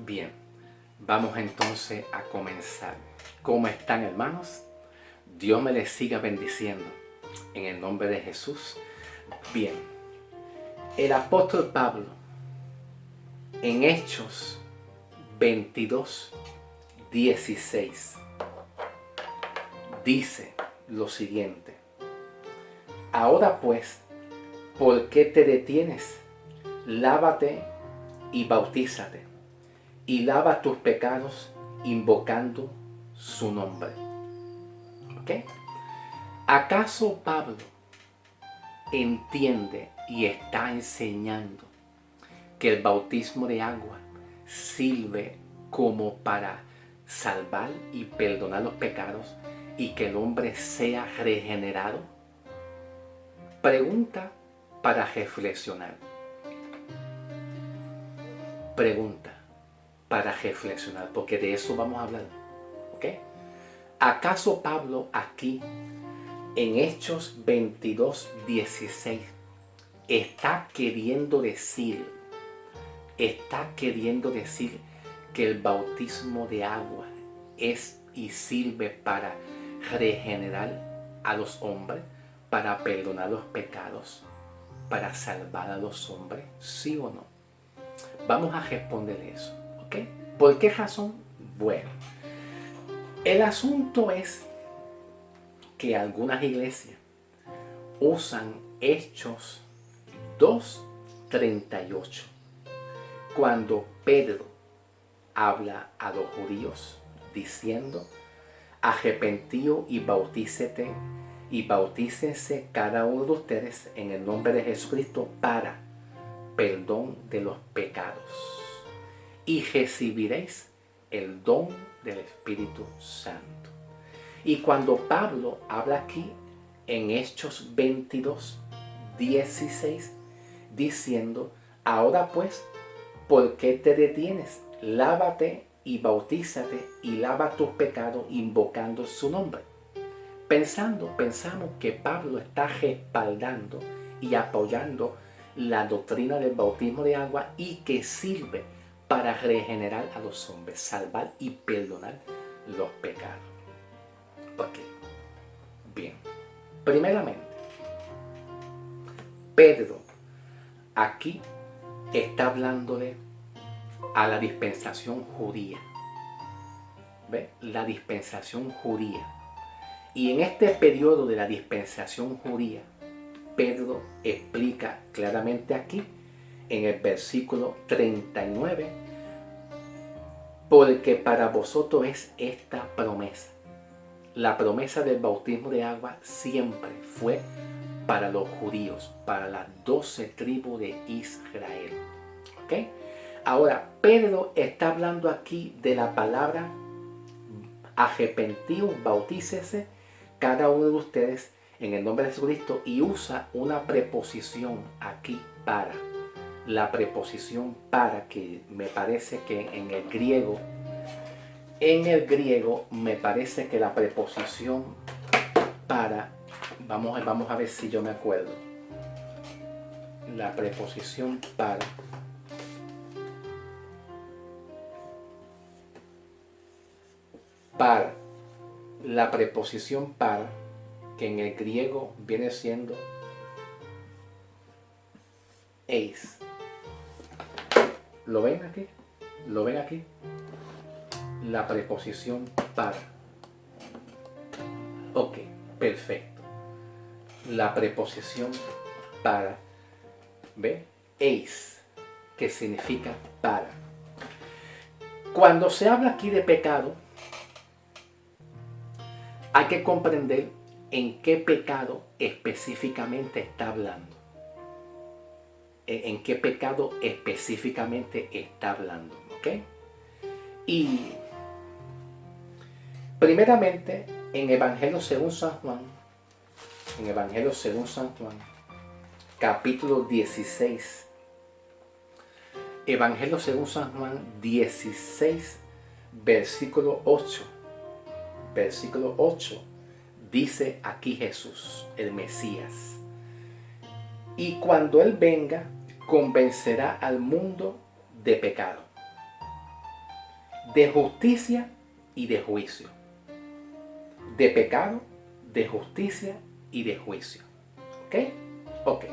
Bien, vamos entonces a comenzar. ¿Cómo están, hermanos? Dios me les siga bendiciendo en el nombre de Jesús. Bien, el apóstol Pablo en Hechos 22:16 dice lo siguiente: ahora pues, ¿por qué te detienes? Lávate y bautízate, y lava tus pecados invocando su nombre. ¿Ok? ¿Acaso Pablo entiende y está enseñando que el bautismo de agua sirve como para salvar y perdonar los pecados y que el hombre sea regenerado? Pregunta para reflexionar. Pregunta para reflexionar, porque de eso vamos a hablar. ¿Ok? ¿Acaso Pablo aquí en Hechos 22:16 está queriendo decir que el bautismo de agua es y sirve para regenerar a los hombres, para perdonar los pecados, para salvar a los hombres? ¿Sí o no? Vamos a responder eso, ¿ok? ¿Por qué razón? Bueno, el asunto es que algunas iglesias usan Hechos 2:38 cuando Pedro habla a los judíos diciendo: arrepentíos y bautícense cada uno de ustedes en el nombre de Jesucristo para perdón de los pecados, y recibiréis el don del Espíritu Santo. Y cuando Pablo habla aquí en Hechos 22:16 diciendo: ahora pues, ¿por qué te detienes? Lávate y bautízate y lava tus pecados invocando su nombre. Pensamos que Pablo está respaldando y apoyando la doctrina del bautismo de agua y que sirve para regenerar a los hombres, salvar y perdonar los pecados. Ok, bien. Primeramente, Pedro aquí está hablándole a la dispensación judía. ¿Ve? La dispensación judía. Y en este periodo de la dispensación judía, Pedro explica claramente aquí, en el versículo 39, porque para vosotros es esta promesa. La promesa del bautismo de agua siempre fue para los judíos, para las 12 tribus de Israel. ¿Ok? Ahora, Pedro está hablando aquí de la palabra arrepentíos, bautícese cada uno de ustedes en el nombre de Jesucristo, y usa una preposición aquí para. La preposición para, que me parece que en el griego me parece que la preposición para, vamos a ver si yo me acuerdo. La preposición para, la preposición para, que en el griego viene siendo eis. ¿Lo ven aquí? ¿Lo ven aquí? La preposición para. Ok, perfecto. La preposición para, ¿ve? Eis, que significa para. Cuando se habla aquí de pecado, hay que comprender en qué pecado específicamente está hablando. En qué pecado específicamente está hablando, ¿ok? Y primeramente, en Evangelio según San Juan, capítulo 16, Evangelio según San Juan 16, versículo 8, dice aquí Jesús, el Mesías: y cuando Él venga, convencerá al mundo de pecado, de justicia y de juicio. De pecado, de justicia y de juicio. ¿Ok? Ok.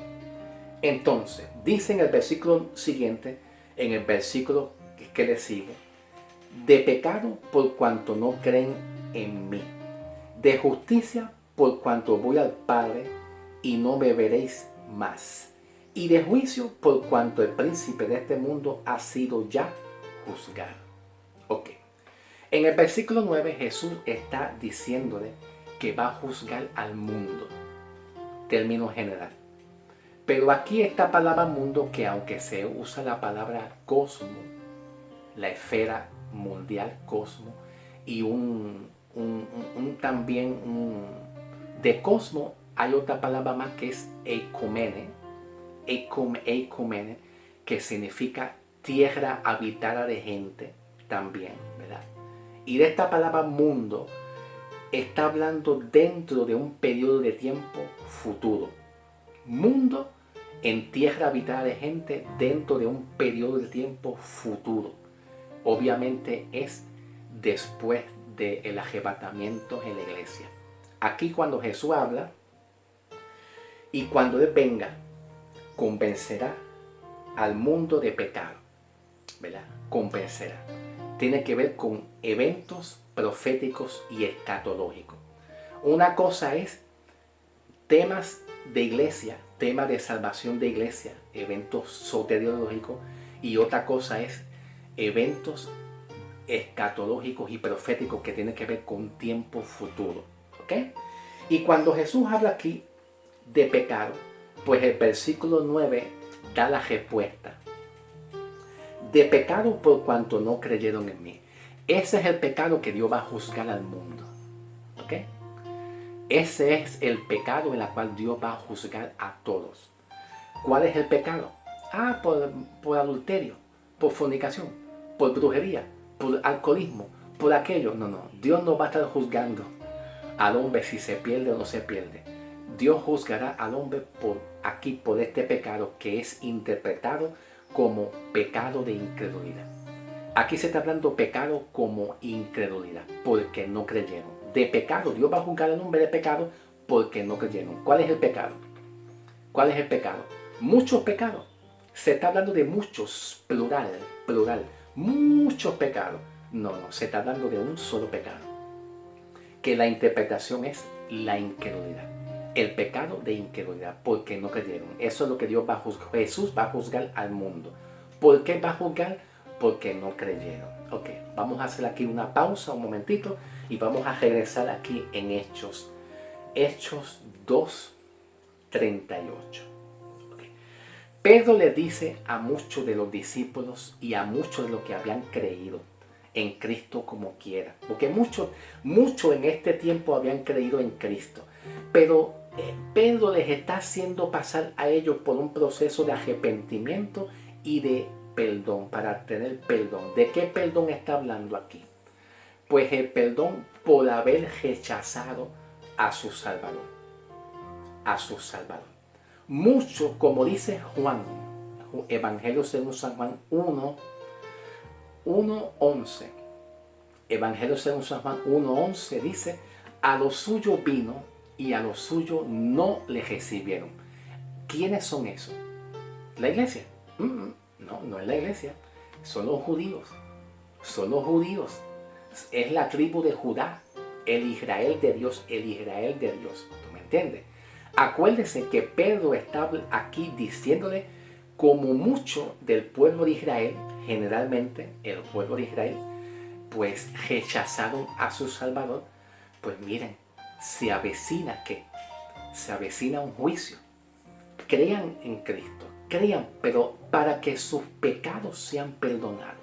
Entonces, dice en el versículo siguiente, en el versículo que le sigue, de pecado por cuanto no creen en mí. De justicia por cuanto voy al Padre y no me veréis más. Y de juicio por cuanto el príncipe de este mundo ha sido ya juzgado. Ok. En el versículo 9 Jesús está diciéndole que va a juzgar al mundo. Término general. Pero aquí esta palabra mundo, que aunque se usa la palabra cosmos, la esfera mundial, cosmos, y de cosmos hay otra palabra más que es eikumene, que significa tierra habitada de gente también, ¿verdad? Y de esta palabra mundo está hablando dentro de un periodo de tiempo futuro. Mundo en tierra habitada de gente dentro de un periodo de tiempo futuro. Obviamente es después del arrebatamiento en la iglesia. Aquí cuando Jesús habla y cuando Él venga, convencerá al mundo de pecado, ¿verdad? Convencerá. Tiene que ver con eventos proféticos y escatológicos. Una cosa es temas de iglesia, temas de salvación de iglesia, eventos soteriológicos, y otra cosa es eventos escatológicos y proféticos que tienen que ver con tiempo futuro. ¿Ok? Y cuando Jesús habla aquí de pecado, pues el versículo 9 da la respuesta. De pecado por cuanto no creyeron en mí. Ese es el pecado que Dios va a juzgar al mundo. ¿Ok? Ese es el pecado en el cual Dios va a juzgar a todos. ¿Cuál es el pecado? Por adulterio, por fornicación, por brujería, por alcoholismo, por aquello. No. Dios no va a estar juzgando al hombre si se pierde o no se pierde. Dios juzgará al hombre por este pecado que es interpretado como pecado de incredulidad. Aquí se está hablando pecado como incredulidad, porque no creyeron. De pecado, Dios va a juzgar al hombre de pecado porque no creyeron. ¿Cuál es el pecado? ¿Cuál es el pecado? Muchos pecados. Se está hablando de muchos, plural. Muchos pecados. No, se está hablando de un solo pecado. Que la interpretación es la incredulidad. El pecado de incredulidad, porque no creyeron. Eso es lo que Dios va a juzgar. Jesús va a juzgar al mundo. ¿Por qué va a juzgar? Porque no creyeron. Ok, vamos a hacer aquí una pausa, un momentito, y vamos a regresar aquí en Hechos. Hechos 2:38. Okay. Pedro le dice a muchos de los discípulos y a muchos de los que habían creído en Cristo como quiera. Porque muchos en este tiempo habían creído en Cristo. Pero Pedro les está haciendo pasar a ellos por un proceso de arrepentimiento y de perdón, para tener perdón. ¿De qué perdón está hablando aquí? Pues el perdón por haber rechazado a su Salvador. A su Salvador. Mucho, como dice Juan, Evangelio según San Juan 1:11. Evangelio según San Juan 1:11 dice: a los suyos vino y a los suyos no le recibieron. ¿Quiénes son esos? ¿La iglesia? No es la iglesia. Son los judíos. Son los judíos. Es la tribu de Judá. El Israel de Dios. El Israel de Dios. ¿Tú me entiendes? Acuérdese que Pedro está aquí diciéndole, como mucho del pueblo de Israel, generalmente el pueblo de Israel, pues rechazaron a su Salvador. Pues miren, se avecina ¿qué? Se avecina un juicio. Crean en Cristo, crean, pero para que sus pecados sean perdonados.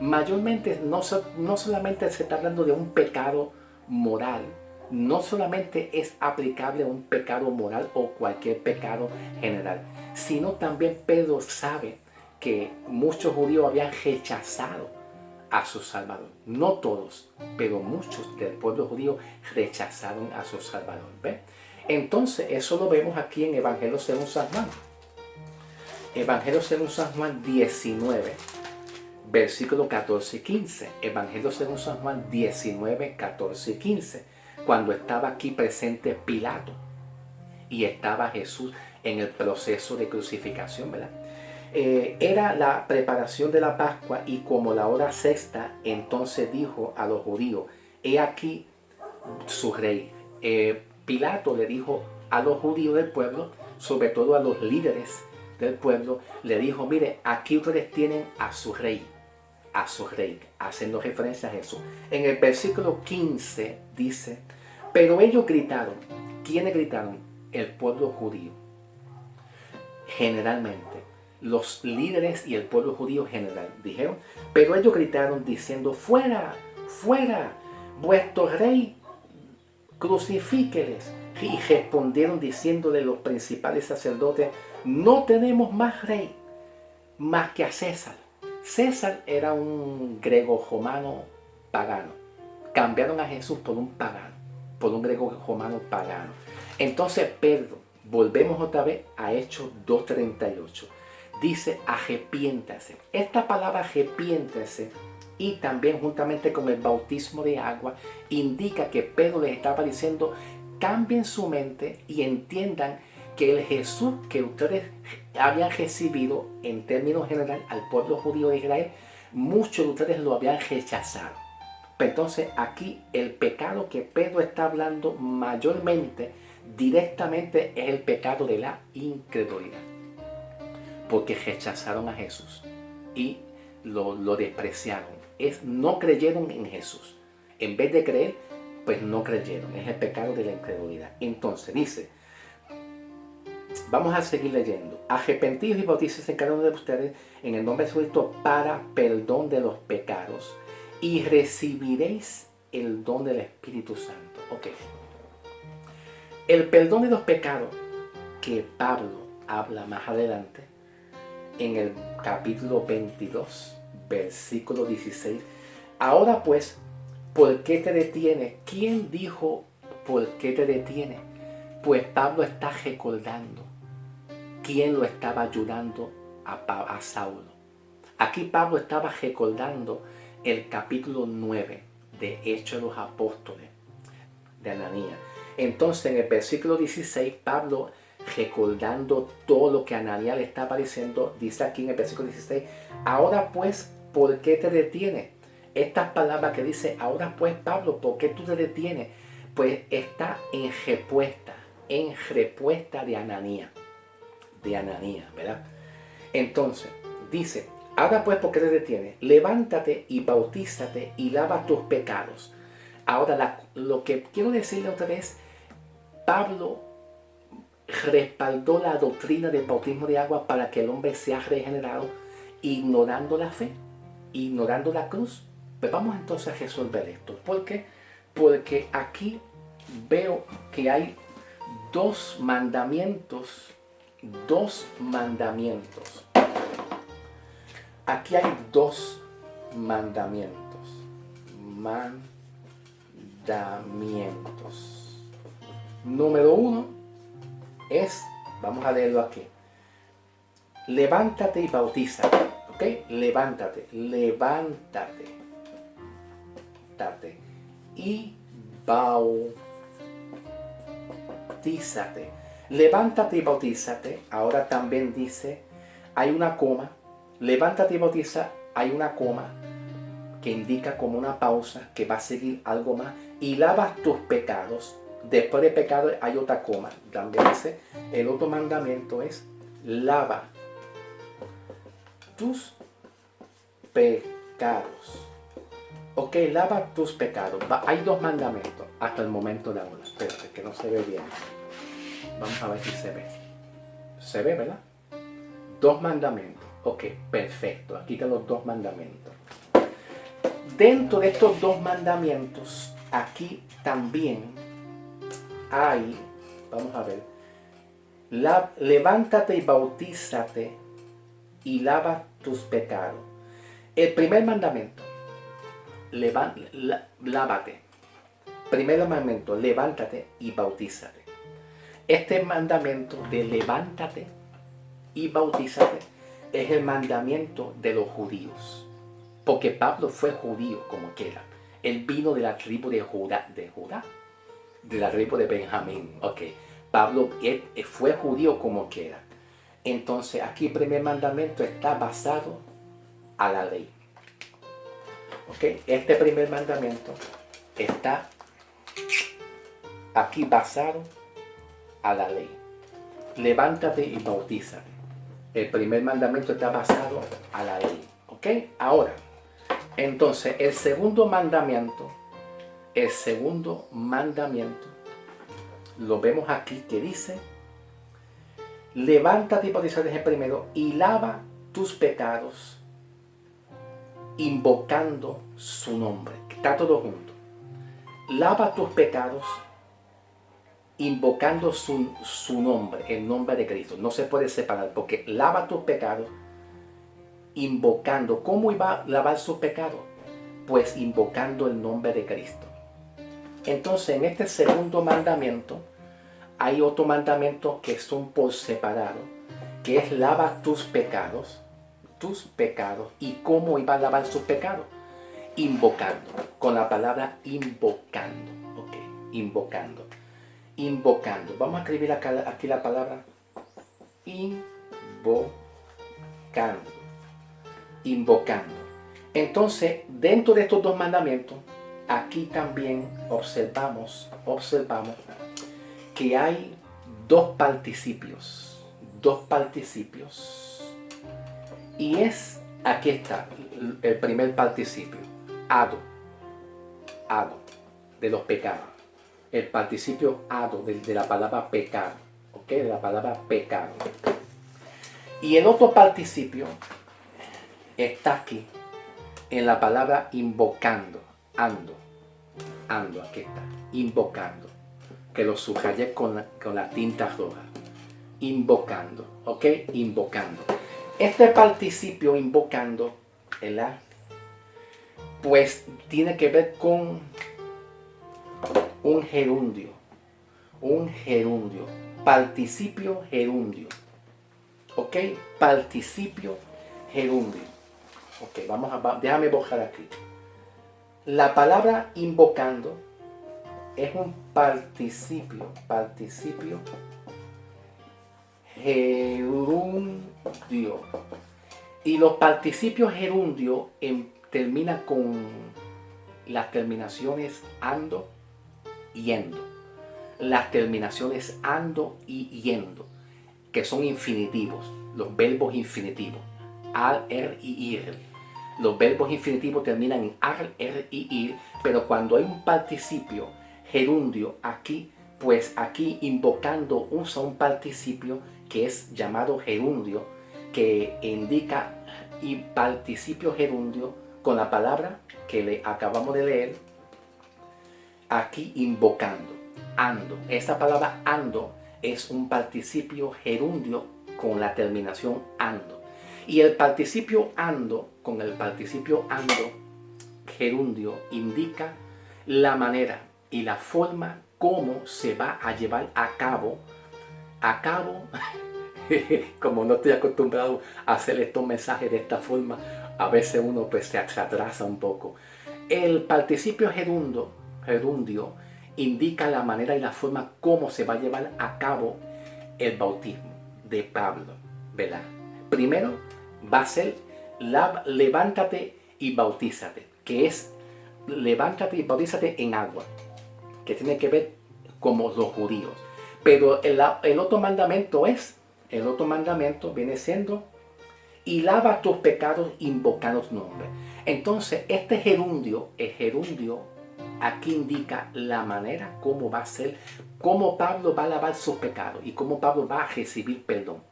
Mayormente no solamente se está hablando de un pecado moral, no solamente es aplicable a un pecado moral o cualquier pecado general, sino también Pedro sabe que muchos judíos habían rechazado a su Salvador. No todos, pero muchos del pueblo judío rechazaron a su Salvador. ¿Ve? Entonces, eso lo vemos aquí en Evangelio según San Juan. Evangelio según San Juan 19. versículos 14 y 15. Evangelio según San Juan 19, 14 y 15. Cuando estaba aquí presente Pilato y estaba Jesús en el proceso de crucificación, ¿verdad? Era la preparación de la Pascua y como la hora sexta, entonces dijo a los judíos, he aquí su rey. Pilato le dijo a los judíos del pueblo, sobre todo a los líderes del pueblo, le dijo, mire, aquí ustedes tienen a su rey, haciendo referencia a Jesús. En el versículo 15 dice, pero ellos gritaron. ¿Quiénes gritaron? El pueblo judío. Generalmente, los líderes y el pueblo judío general dijeron, pero ellos gritaron diciendo, fuera, fuera, vuestro rey, crucifíqueles. Y respondieron diciéndole los principales sacerdotes, no tenemos más rey más que a César. César era un griego romano pagano. Cambiaron a Jesús por un pagano, por un griego romano pagano. Entonces Pedro, volvemos otra vez a Hechos 2:38. Dice arrepiéntase. Esta palabra arrepiéntase y también juntamente con el bautismo de agua indica que Pedro les estaba diciendo cambien su mente y entiendan que el Jesús que ustedes habían recibido en términos generales al pueblo judío de Israel, muchos de ustedes lo habían rechazado. Pero entonces aquí el pecado que Pedro está hablando mayormente, directamente es el pecado de la incredulidad. Porque rechazaron a Jesús y lo despreciaron. No creyeron en Jesús. En vez de creer, pues no creyeron. Es el pecado de la incredulidad. Entonces dice, vamos a seguir leyendo. Arrepentidos y bautícense en cada uno de ustedes en el nombre de Jesucristo para perdón de los pecados y recibiréis el don del Espíritu Santo. Ok. El perdón de los pecados que Pablo habla más adelante en el capítulo 22, versículo 16. Ahora pues, ¿por qué te detienes? ¿Quién dijo por qué te detienes? Pues Pablo está recordando quién lo estaba ayudando a Saulo. Aquí Pablo estaba recordando el capítulo 9 de Hechos de los Apóstoles de Ananías. Entonces en el versículo 16 Pablo, recordando todo lo que Ananías le estaba diciendo, dice aquí en el versículo 16, ahora pues, ¿por qué te detienes? Estas palabras que dice, ahora pues Pablo, ¿por qué tú te detienes? Pues está en respuesta de Ananías, ¿verdad? Entonces, dice, ahora pues, ¿por qué te detienes? Levántate y bautízate y lava tus pecados. Ahora, lo que quiero decirle otra vez, Pablo respaldó la doctrina del bautismo de agua para que el hombre sea regenerado, ignorando la fe, ignorando la cruz. Pues vamos entonces a resolver esto. ¿Por qué? Porque aquí veo que hay dos mandamientos. Aquí hay dos mandamientos. Número uno es, vamos a leerlo aquí. Levántate y bautízate. ¿Ok? Levántate y bautízate. Levántate y bautízate. Ahora también dice, hay una coma. Levántate y bautiza, hay una coma que indica como una pausa, que va a seguir algo más. Y lavas tus pecados. Después de pecado hay otra coma. También dice, el otro mandamiento es, lava tus pecados. Ok, lava tus pecados. Hay dos mandamientos hasta el momento de ahora. Espérate, que no se ve bien. Vamos a ver si se ve. ¿Se ve, verdad? Dos mandamientos. Ok, perfecto. Aquí están los dos mandamientos. Dentro de estos dos mandamientos, aquí también hay, vamos a ver, levántate y bautízate y lava tus pecados. El primer mandamiento, lávate. Primer mandamiento, levántate y bautízate. Este mandamiento de levántate y bautízate es el mandamiento de los judíos. porque Pablo fue judío como quiera. Él vino de la tribu de Judá, de la tribu de Benjamín. Ok, Pablo fue judío como quiera. Entonces aquí el primer mandamiento está basado a la ley. Ok, este primer mandamiento está aquí basado a la ley. Levántate y bautízate. El primer mandamiento está basado a la ley. Ok, ahora, entonces el segundo mandamiento lo vemos aquí que dice: levántate y bautízate el primero y lava tus pecados invocando su nombre. Está todo junto. Lava tus pecados invocando su nombre, el nombre de Cristo. No se puede separar, porque lava tus pecados invocando. ¿Cómo iba a lavar sus pecados? Pues invocando el nombre de Cristo. Entonces, en este segundo mandamiento hay otro mandamiento que son por separado, que es lava tus pecados. ¿Y cómo iba a lavar sus pecados? Invocando, con la palabra invocando. Ok, invocando. Vamos a escribir aquí la palabra invocando. Entonces, dentro de estos dos mandamientos, aquí también observamos que hay dos participios. Y aquí está el primer participio, ado, de los pecados. El participio ado de la palabra pecado, ¿ok? De la palabra pecado. Y el otro participio está aquí, en la palabra invocando, ando, aquí está, invocando, que lo subrayé con la tinta roja, invocando, ¿ok? Invocando. Este participio invocando, ¿verdad? Pues tiene que ver con un gerundio, participio gerundio, ¿ok? Participio gerundio. Ok, déjame borrar aquí. La palabra invocando es un participio gerundio. Y los participios gerundio terminan con las terminaciones ando, yendo. Las terminaciones ando y yendo, que son infinitivos, los verbos infinitivos, al, er y ir. Los verbos infinitivos terminan en ar, er y ir, pero cuando hay un participio gerundio aquí, pues aquí invocando usa un participio que es llamado gerundio, que indica y participio gerundio con la palabra que le acabamos de leer, aquí invocando, ando. Esa palabra ando es un participio gerundio con la terminación ando. Y el participio ando, con el participio ando gerundio, indica la manera y la forma como se va a llevar a cabo, como no estoy acostumbrado a hacer estos mensajes de esta forma, a veces uno pues se atrasa un poco. El participio gerundio indica la manera y la forma como se va a llevar a cabo el bautismo de Pablo, ¿verdad? Primero va a ser levántate y bautízate, que es levántate y bautízate en agua, que tiene que ver como los judíos. Pero el otro mandamiento viene siendo y lava tus pecados invocando tu nombre. Entonces este gerundio, el gerundio aquí indica la manera como va a ser, cómo Pablo va a lavar sus pecados y cómo Pablo va a recibir perdón.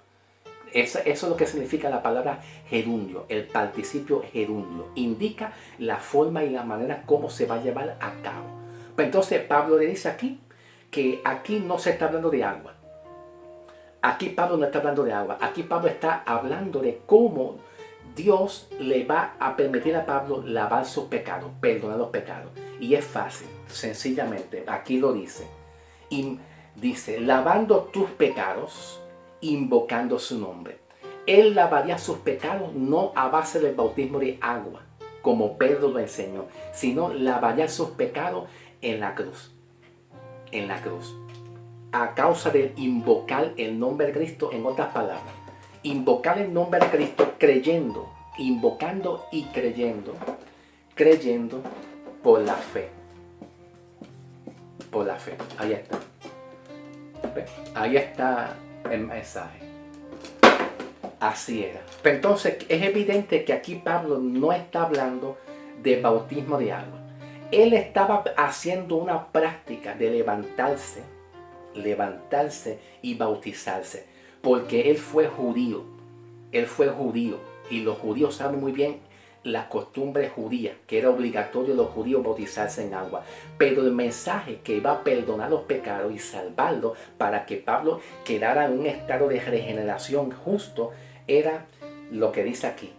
Eso es lo que significa la palabra gerundio, el participio gerundio. Indica la forma y la manera como se va a llevar a cabo. Pues entonces Pablo le dice aquí que aquí no se está hablando de agua. Aquí Pablo no está hablando de agua. Aquí Pablo está hablando de cómo Dios le va a permitir a Pablo lavar sus pecados, perdonar los pecados. Y es fácil, sencillamente. Aquí lo dice. Y dice, lavando tus pecados, invocando su nombre. Él lavaría sus pecados no a base del bautismo de agua, como Pedro lo enseñó, sino lavaría sus pecados en la cruz. En la cruz. A causa de invocar el nombre de Cristo, en otras palabras. Invocar el nombre de Cristo creyendo, invocando y creyendo por la fe. Por la fe. Ahí está. ¿Ve? Ahí está el mensaje. Así era. Pero entonces es evidente que aquí Pablo no está hablando de bautismo de agua. Él estaba haciendo una práctica de levantarse y bautizarse, porque él fue judío. Él fue judío y los judíos saben muy bien la costumbre judía, que era obligatorio los judíos bautizarse en agua. Pero el mensaje que iba a perdonar los pecados y salvarlos para que Pablo quedara en un estado de regeneración justo era lo que dice aquí: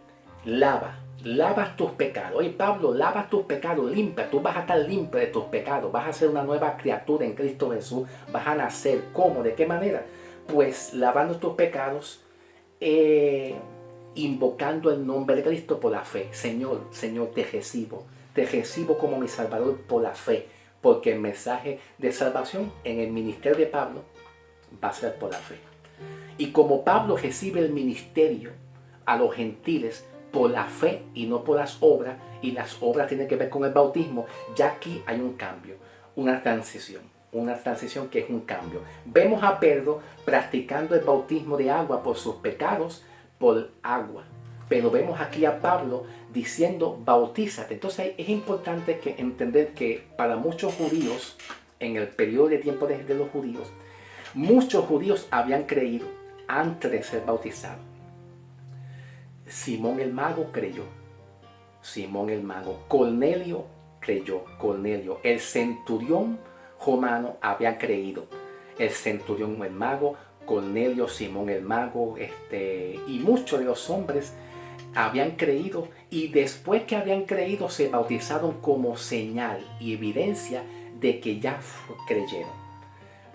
lavas tus pecados. Oye, Pablo, lavas tus pecados, limpia. Tú vas a estar limpio de tus pecados. Vas a ser una nueva criatura en Cristo Jesús. Vas a nacer. ¿Cómo? ¿De qué manera? Pues lavando tus pecados, invocando el nombre de Cristo por la fe. Señor, te recibo como mi Salvador por la fe, porque el mensaje de salvación en el ministerio de Pablo va a ser por la fe. Y como Pablo recibe el ministerio a los gentiles por la fe y no por las obras, y las obras tienen que ver con el bautismo, ya aquí hay un cambio, una transición que es un cambio. Vemos a Pedro practicando el bautismo de agua por sus pecados, por agua. Pero vemos aquí a Pablo diciendo bautízate. Entonces es importante entender que para muchos judíos, en el periodo de tiempo de los judíos, muchos judíos habían creído antes de ser bautizados. Simón el mago creyó. Cornelio creyó. El centurión romano había creído. El centurión el mago, Cornelio, Simón el mago, y muchos de los hombres habían creído, y después que habían creído se bautizaron como señal y evidencia de que ya creyeron.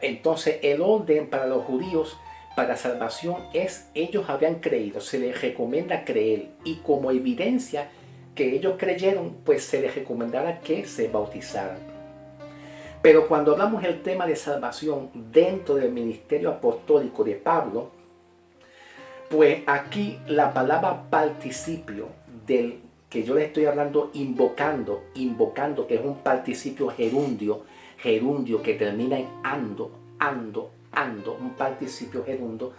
Entonces el orden para los judíos para salvación es: ellos habían creído, se les recomienda creer, y como evidencia que ellos creyeron, pues se les recomendará que se bautizaran. Pero cuando hablamos del tema de salvación dentro del ministerio apostólico de Pablo, pues aquí la palabra participio del que yo le estoy hablando, invocando, que es un participio gerundio que termina en ando, un participio gerundio,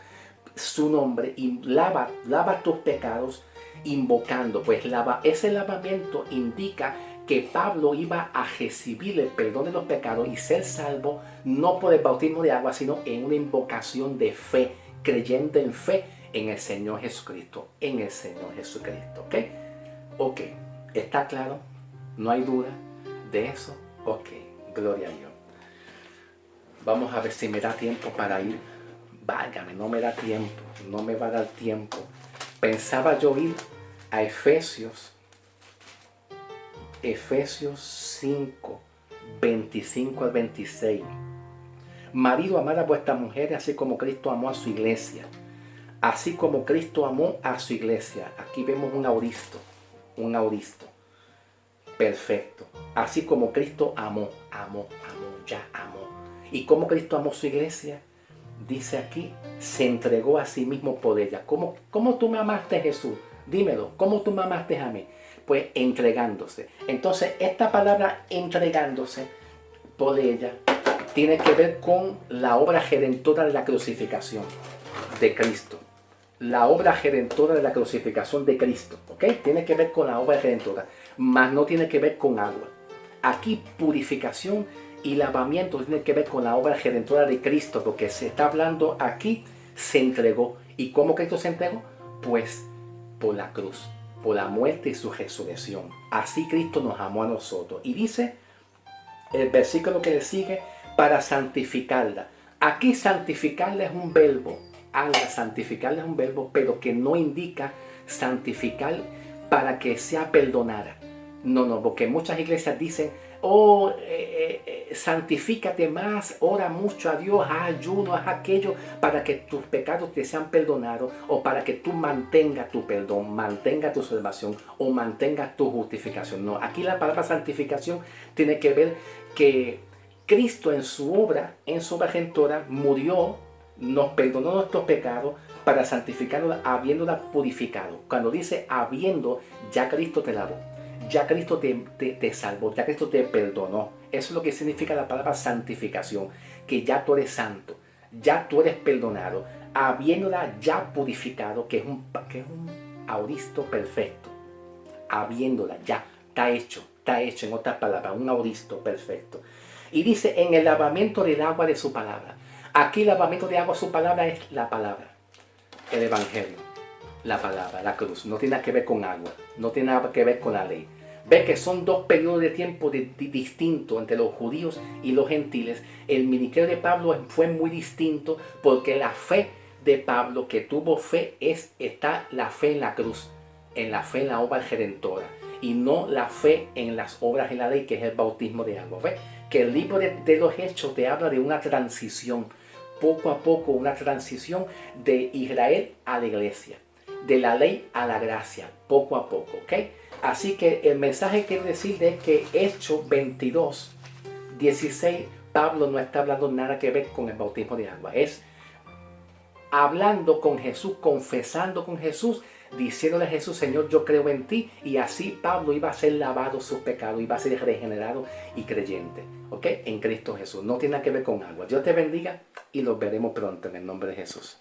su nombre, y lava tus pecados, invocando. Pues ese lavamiento indica que Pablo iba a recibir el perdón de los pecados y ser salvo no por el bautismo de agua, sino en una invocación de fe, creyendo en fe en el Señor Jesucristo. ¿Ok? Ok, ¿está claro? ¿No hay duda de eso? Ok, gloria a Dios. Vamos a ver si me da tiempo para ir. Válgame, no me da tiempo, no me va a dar tiempo. Pensaba yo ir a Efesios 5, 25 al 26. Marido, amad a vuestras mujeres, así como Cristo amó a su iglesia. Así como Cristo amó a su iglesia. Aquí vemos un auristo. Perfecto. Así como Cristo amó. ¿Y cómo Cristo amó su iglesia? Dice aquí, se entregó a sí mismo por ella. ¿Cómo tú me amaste, Jesús? Dímelo, ¿cómo tú me amaste a mí? Pues entregándose. Entonces, esta palabra entregándose por ella tiene que ver con la obra redentora de la crucificación de Cristo. La obra redentora de la crucificación de Cristo, ¿ok? Tiene que ver con la obra redentora, mas no tiene que ver con agua. Aquí purificación y lavamiento tiene que ver con la obra redentora de Cristo, porque se está hablando aquí, se entregó. ¿Y cómo Cristo se entregó? Pues por la cruz, por la muerte y su resurrección. Así Cristo nos amó a nosotros. Y dice el versículo que le sigue, para santificarla. Aquí santificarla es un verbo. Santificarla es un verbo, pero que no indica santificar para que sea perdonada. No, porque muchas iglesias dicen santifícate más, ora mucho a Dios, haz ayuno, haz aquello para que tus pecados te sean perdonados o para que tú mantengas tu perdón, mantengas tu salvación o mantengas tu justificación. No, aquí la palabra santificación tiene que ver que Cristo en su obra redentora, murió, nos perdonó nuestros pecados para santificarnos, habiéndola purificado. Cuando dice habiendo, ya Cristo te lavó. Ya Cristo te salvó, ya Cristo te perdonó. Eso es lo que significa la palabra santificación, que ya tú eres santo, ya tú eres perdonado, habiéndola ya purificado, que es un auristo perfecto. Habiéndola ya, está hecho, en otras palabras, un auristo perfecto. Y dice, en el lavamiento del agua de su palabra. Aquí el lavamiento de agua de su palabra es la palabra, el evangelio, la palabra, la cruz. No tiene nada que ver con agua, no tiene nada que ver con la ley. Ve que son dos periodos de tiempo distintos entre los judíos y los gentiles. El ministerio de Pablo fue muy distinto porque la fe de Pablo, que tuvo fe, está la fe en la cruz, en la fe en la obra redentora, y no la fe en las obras en la ley, que es el bautismo de agua. ¿Ve? Que el libro de los Hechos te habla de una transición, poco a poco, una transición de Israel a la iglesia, de la ley a la gracia, poco a poco, ¿ok? Así que el mensaje que quiero decirle es que Hechos 22, 16, Pablo no está hablando nada que ver con el bautismo de agua. Es hablando con Jesús, confesando con Jesús, diciéndole a Jesús, Señor, yo creo en ti. Y así Pablo iba a ser lavado sus pecados, iba a ser regenerado y creyente, ¿ok? En Cristo Jesús. No tiene nada que ver con agua. Dios te bendiga y los veremos pronto en el nombre de Jesús.